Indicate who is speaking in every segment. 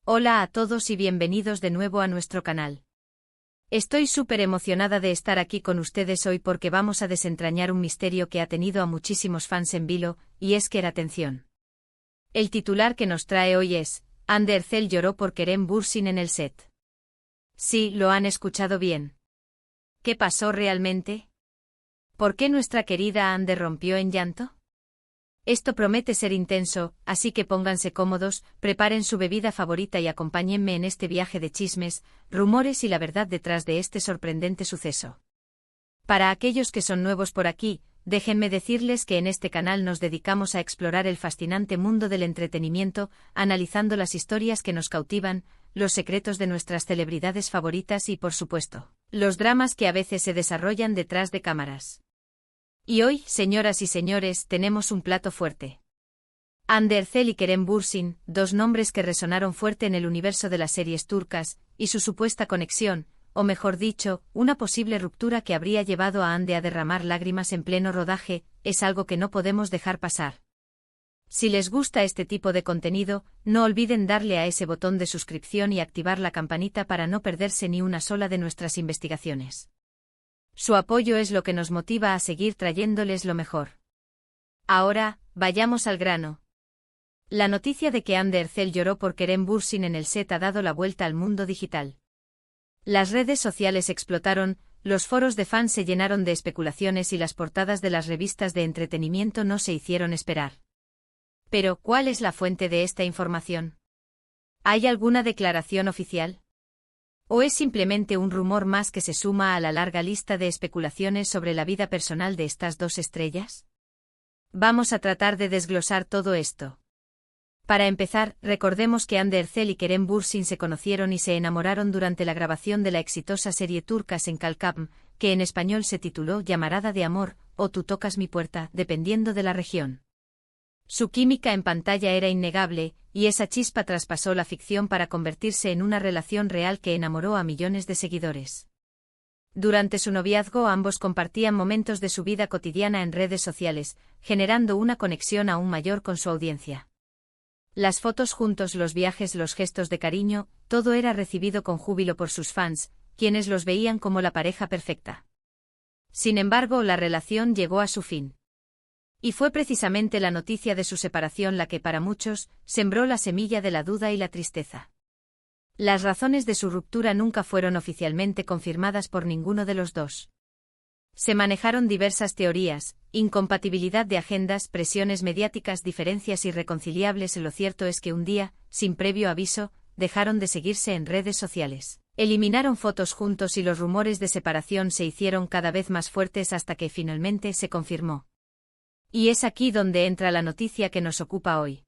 Speaker 1: Hola a todos y bienvenidos de nuevo a nuestro canal. Estoy súper emocionada de estar aquí con ustedes hoy porque vamos a desentrañar un misterio que ha tenido a muchísimos fans en vilo, y es que atención. El titular que nos trae hoy es, Ander Ercel lloró por Kerem Bürsin en el set. Sí, lo han escuchado bien. ¿Qué pasó realmente? ¿Por qué nuestra querida Ander rompió en llanto? Esto promete ser intenso, así que pónganse cómodos, preparen su bebida favorita y acompáñenme en este viaje de chismes, rumores y la verdad detrás de este sorprendente suceso. Para aquellos que son nuevos por aquí, déjenme decirles que en este canal nos dedicamos a explorar el fascinante mundo del entretenimiento, analizando las historias que nos cautivan, los secretos de nuestras celebridades favoritas y, por supuesto, los dramas que a veces se desarrollan detrás de cámaras. Y hoy, señoras y señores, tenemos un plato fuerte. Ander Ercel y Kerem Bürsin, dos nombres que resonaron fuerte en el universo de las series turcas, y su supuesta conexión, o mejor dicho, una posible ruptura que habría llevado a Ande a derramar lágrimas en pleno rodaje, es algo que no podemos dejar pasar. Si les gusta este tipo de contenido, no olviden darle a ese botón de suscripción y activar la campanita para no perderse ni una sola de nuestras investigaciones. Su apoyo es lo que nos motiva a seguir trayéndoles lo mejor. Ahora, vayamos al grano. La noticia de que Ander Ercel lloró por Kerem Bürsin en el set ha dado la vuelta al mundo digital. Las redes sociales explotaron, los foros de fans se llenaron de especulaciones y las portadas de las revistas de entretenimiento no se hicieron esperar. Pero, ¿cuál es la fuente de esta información? ¿Hay alguna declaración oficial? ¿O es simplemente un rumor más que se suma a la larga lista de especulaciones sobre la vida personal de estas dos estrellas? Vamos a tratar de desglosar todo esto. Para empezar, recordemos que Ander Ercel y Kerem Bürsin se conocieron y se enamoraron durante la grabación de la exitosa serie turca Senkalkam, que en español se tituló Llamarada de Amor, o Tú tocas mi puerta, dependiendo de la región. Su química en pantalla era innegable, y esa chispa traspasó la ficción para convertirse en una relación real que enamoró a millones de seguidores. Durante su noviazgo ambos compartían momentos de su vida cotidiana en redes sociales, generando una conexión aún mayor con su audiencia. Las fotos juntos, los viajes, los gestos de cariño, todo era recibido con júbilo por sus fans, quienes los veían como la pareja perfecta. Sin embargo, la relación llegó a su fin. Y fue precisamente la noticia de su separación la que para muchos sembró la semilla de la duda y la tristeza. Las razones de su ruptura nunca fueron oficialmente confirmadas por ninguno de los dos. Se manejaron diversas teorías, incompatibilidad de agendas, presiones mediáticas, diferencias irreconciliables. Lo cierto es que un día, sin previo aviso, dejaron de seguirse en redes sociales. Eliminaron fotos juntos y los rumores de separación se hicieron cada vez más fuertes hasta que finalmente se confirmó. Y es aquí donde entra la noticia que nos ocupa hoy.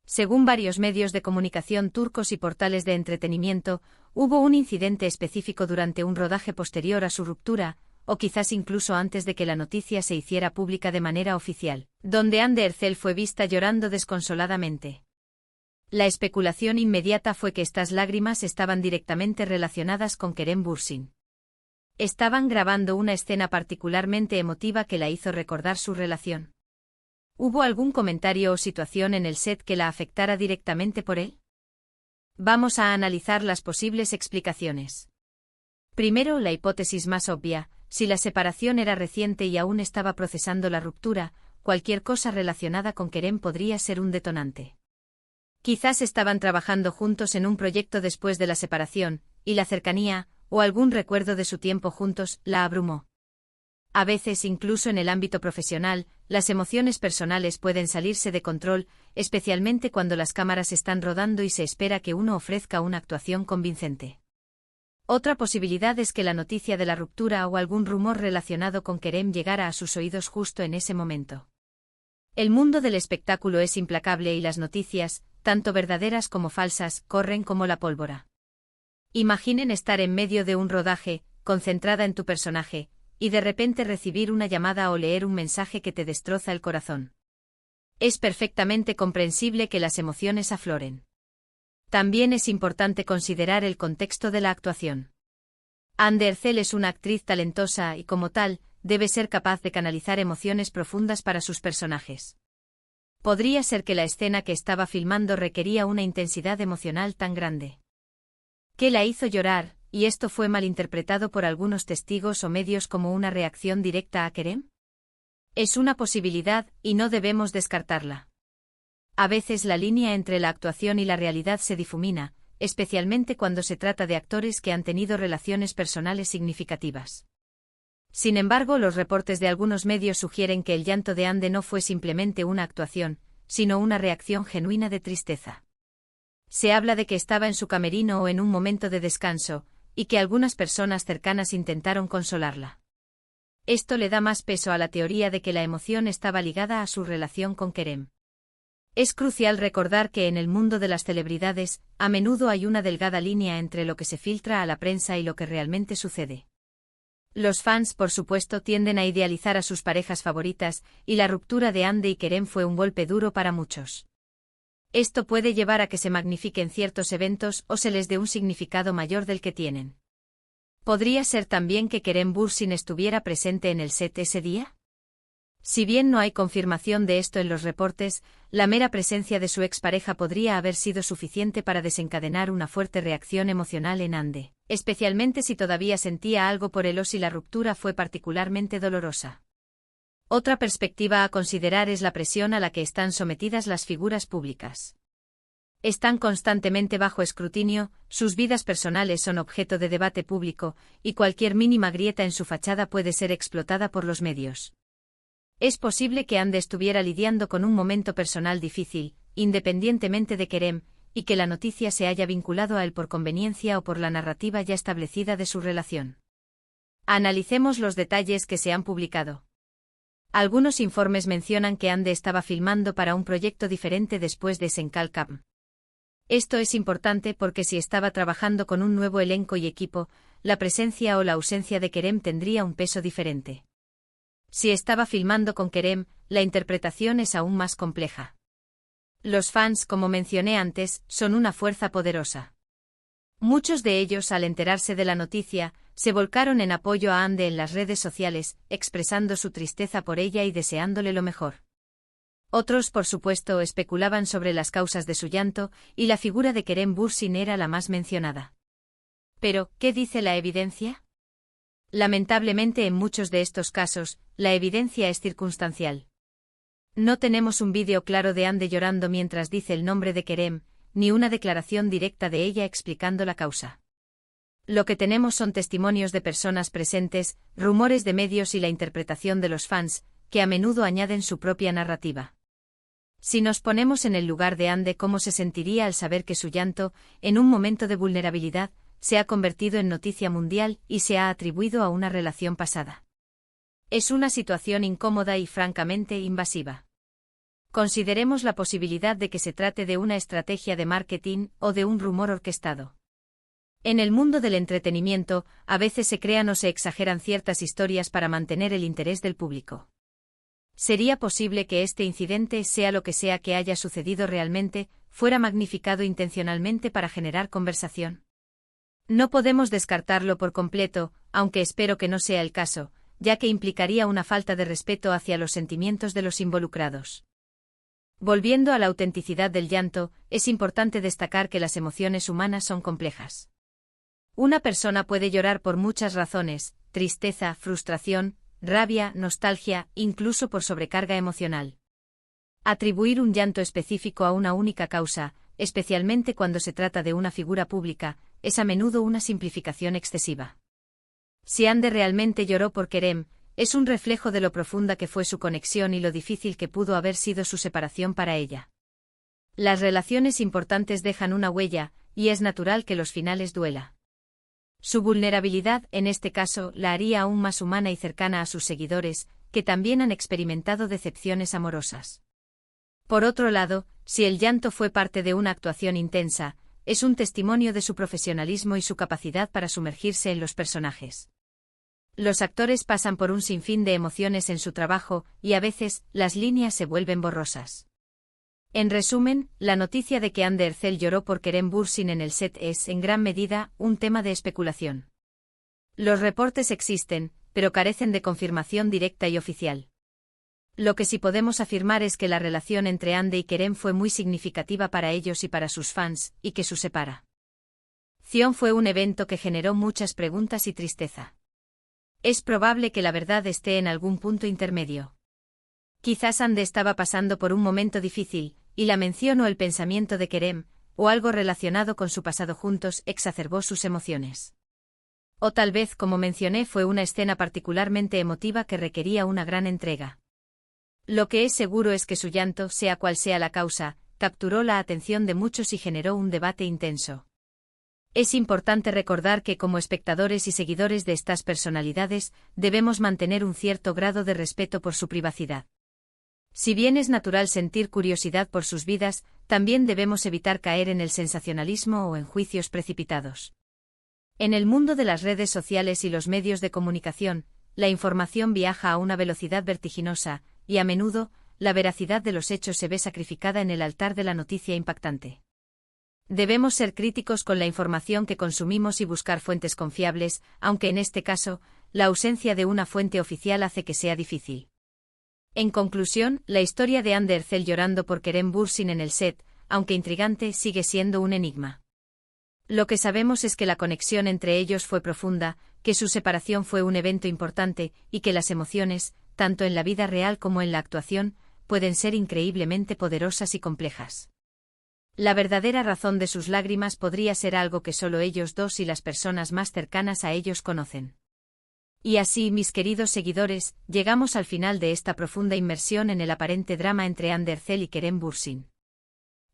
Speaker 1: Según varios medios de comunicación turcos y portales de entretenimiento, hubo un incidente específico durante un rodaje posterior a su ruptura, o quizás incluso antes de que la noticia se hiciera pública de manera oficial, donde Ander Ercel fue vista llorando desconsoladamente. La especulación inmediata fue que estas lágrimas estaban directamente relacionadas con Kerem Bürsin. Estaban grabando una escena particularmente emotiva que la hizo recordar su relación. ¿Hubo algún comentario o situación en el set que la afectara directamente por él? Vamos a analizar las posibles explicaciones. Primero, la hipótesis más obvia: si la separación era reciente y aún estaba procesando la ruptura, cualquier cosa relacionada con Kerem podría ser un detonante. Quizás estaban trabajando juntos en un proyecto después de la separación, y la cercanía, o algún recuerdo de su tiempo juntos, la abrumó. A veces, incluso en el ámbito profesional, las emociones personales pueden salirse de control, especialmente cuando las cámaras están rodando y se espera que uno ofrezca una actuación convincente. Otra posibilidad es que la noticia de la ruptura o algún rumor relacionado con Kerem llegara a sus oídos justo en ese momento. El mundo del espectáculo es implacable y las noticias, tanto verdaderas como falsas, corren como la pólvora. Imaginen estar en medio de un rodaje, concentrada en tu personaje, y de repente recibir una llamada o leer un mensaje que te destroza el corazón. Es perfectamente comprensible que las emociones afloren. También es importante considerar el contexto de la actuación. Ander Ercel es una actriz talentosa y, como tal, debe ser capaz de canalizar emociones profundas para sus personajes. Podría ser que la escena que estaba filmando requería una intensidad emocional tan grande que la hizo llorar, y esto fue malinterpretado por algunos testigos o medios como una reacción directa a Kerem. Es una posibilidad, y no debemos descartarla. A veces la línea entre la actuación y la realidad se difumina, especialmente cuando se trata de actores que han tenido relaciones personales significativas. Sin embargo, los reportes de algunos medios sugieren que el llanto de Ande no fue simplemente una actuación, sino una reacción genuina de tristeza. Se habla de que estaba en su camerino o en un momento de descanso, y que algunas personas cercanas intentaron consolarla. Esto le da más peso a la teoría de que la emoción estaba ligada a su relación con Kerem. Es crucial recordar que en el mundo de las celebridades, a menudo hay una delgada línea entre lo que se filtra a la prensa y lo que realmente sucede. Los fans, por supuesto, tienden a idealizar a sus parejas favoritas, y la ruptura de Ande y Kerem fue un golpe duro para muchos. Esto puede llevar a que se magnifiquen ciertos eventos o se les dé un significado mayor del que tienen. ¿Podría ser también que Kerem Bürsin estuviera presente en el set ese día? Si bien no hay confirmación de esto en los reportes, la mera presencia de su expareja podría haber sido suficiente para desencadenar una fuerte reacción emocional en Ande, especialmente si todavía sentía algo por él o si la ruptura fue particularmente dolorosa. Otra perspectiva a considerar es la presión a la que están sometidas las figuras públicas. Están constantemente bajo escrutinio, sus vidas personales son objeto de debate público, y cualquier mínima grieta en su fachada puede ser explotada por los medios. Es posible que Ande estuviera lidiando con un momento personal difícil, independientemente de Kerem, y que la noticia se haya vinculado a él por conveniencia o por la narrativa ya establecida de su relación. Analicemos los detalles que se han publicado. Algunos informes mencionan que Ande estaba filmando para un proyecto diferente después de Senkal Camp. Esto es importante porque si estaba trabajando con un nuevo elenco y equipo, la presencia o la ausencia de Kerem tendría un peso diferente. Si estaba filmando con Kerem, la interpretación es aún más compleja. Los fans, como mencioné antes, son una fuerza poderosa. Muchos de ellos, al enterarse de la noticia, se volcaron en apoyo a Ande en las redes sociales, expresando su tristeza por ella y deseándole lo mejor. Otros, por supuesto, especulaban sobre las causas de su llanto, y la figura de Kerem Bürsin era la más mencionada. Pero, ¿qué dice la evidencia? Lamentablemente, en muchos de estos casos, la evidencia es circunstancial. No tenemos un vídeo claro de Ande llorando mientras dice el nombre de Kerem, ni una declaración directa de ella explicando la causa. Lo que tenemos son testimonios de personas presentes, rumores de medios y la interpretación de los fans, que a menudo añaden su propia narrativa. Si nos ponemos en el lugar de Ande, ¿cómo se sentiría al saber que su llanto, en un momento de vulnerabilidad, se ha convertido en noticia mundial y se ha atribuido a una relación pasada? Es una situación incómoda y francamente invasiva. Consideremos la posibilidad de que se trate de una estrategia de marketing o de un rumor orquestado. En el mundo del entretenimiento, a veces se crean o se exageran ciertas historias para mantener el interés del público. ¿Sería posible que este incidente, sea lo que sea que haya sucedido realmente, fuera magnificado intencionalmente para generar conversación? No podemos descartarlo por completo, aunque espero que no sea el caso, ya que implicaría una falta de respeto hacia los sentimientos de los involucrados. Volviendo a la autenticidad del llanto, es importante destacar que las emociones humanas son complejas. Una persona puede llorar por muchas razones: tristeza, frustración, rabia, nostalgia, incluso por sobrecarga emocional. Atribuir un llanto específico a una única causa, especialmente cuando se trata de una figura pública, es a menudo una simplificación excesiva. Si Ande realmente lloró por Kerem, es un reflejo de lo profunda que fue su conexión y lo difícil que pudo haber sido su separación para ella. Las relaciones importantes dejan una huella, y es natural que los finales duela. Su vulnerabilidad, en este caso, la haría aún más humana y cercana a sus seguidores, que también han experimentado decepciones amorosas. Por otro lado, si el llanto fue parte de una actuación intensa, es un testimonio de su profesionalismo y su capacidad para sumergirse en los personajes. Los actores pasan por un sinfín de emociones en su trabajo, y a veces, las líneas se vuelven borrosas. En resumen, la noticia de que Ande Erçel lloró por Kerem Bürsin en el set es, en gran medida, un tema de especulación. Los reportes existen, pero carecen de confirmación directa y oficial. Lo que sí podemos afirmar es que la relación entre Ande y Kerem fue muy significativa para ellos y para sus fans, y que su separación fue un evento que generó muchas preguntas y tristeza. Es probable que la verdad esté en algún punto intermedio. Quizás Ande estaba pasando por un momento difícil, y la mención o el pensamiento de Kerem, o algo relacionado con su pasado juntos, exacerbó sus emociones. O tal vez, como mencioné, fue una escena particularmente emotiva que requería una gran entrega. Lo que es seguro es que su llanto, sea cual sea la causa, capturó la atención de muchos y generó un debate intenso. Es importante recordar que como espectadores y seguidores de estas personalidades, debemos mantener un cierto grado de respeto por su privacidad. Si bien es natural sentir curiosidad por sus vidas, también debemos evitar caer en el sensacionalismo o en juicios precipitados. En el mundo de las redes sociales y los medios de comunicación, la información viaja a una velocidad vertiginosa, y a menudo, la veracidad de los hechos se ve sacrificada en el altar de la noticia impactante. Debemos ser críticos con la información que consumimos y buscar fuentes confiables, aunque en este caso, la ausencia de una fuente oficial hace que sea difícil. En conclusión, la historia de Hande Erçel llorando por Kerem Bürsin en el set, aunque intrigante, sigue siendo un enigma. Lo que sabemos es que la conexión entre ellos fue profunda, que su separación fue un evento importante, y que las emociones, tanto en la vida real como en la actuación, pueden ser increíblemente poderosas y complejas. La verdadera razón de sus lágrimas podría ser algo que solo ellos dos y las personas más cercanas a ellos conocen. Y así, mis queridos seguidores, llegamos al final de esta profunda inmersión en el aparente drama entre Hande Erçel y Kerem Bürsin.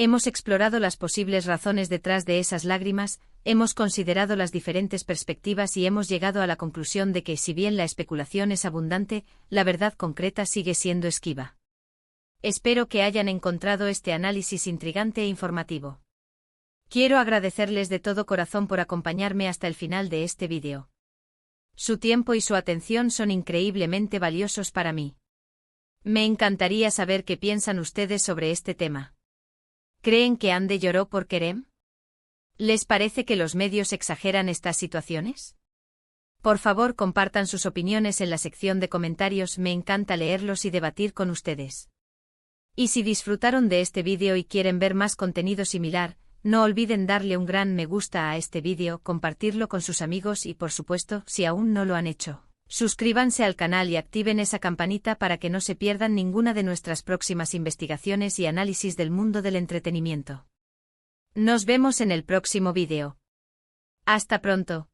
Speaker 1: Hemos explorado las posibles razones detrás de esas lágrimas, hemos considerado las diferentes perspectivas y hemos llegado a la conclusión de que, si bien la especulación es abundante, la verdad concreta sigue siendo esquiva. Espero que hayan encontrado este análisis intrigante e informativo. Quiero agradecerles de todo corazón por acompañarme hasta el final de este vídeo. Su tiempo y su atención son increíblemente valiosos para mí. Me encantaría saber qué piensan ustedes sobre este tema. ¿Creen que Hande lloró por Kerem? ¿Les parece que los medios exageran estas situaciones? Por favor, compartan sus opiniones en la sección de comentarios, me encanta leerlos y debatir con ustedes. Y si disfrutaron de este vídeo y quieren ver más contenido similar, no olviden darle un gran me gusta a este vídeo, compartirlo con sus amigos y, por supuesto, si aún no lo han hecho, suscríbanse al canal y activen esa campanita para que no se pierdan ninguna de nuestras próximas investigaciones y análisis del mundo del entretenimiento. Nos vemos en el próximo vídeo. Hasta pronto.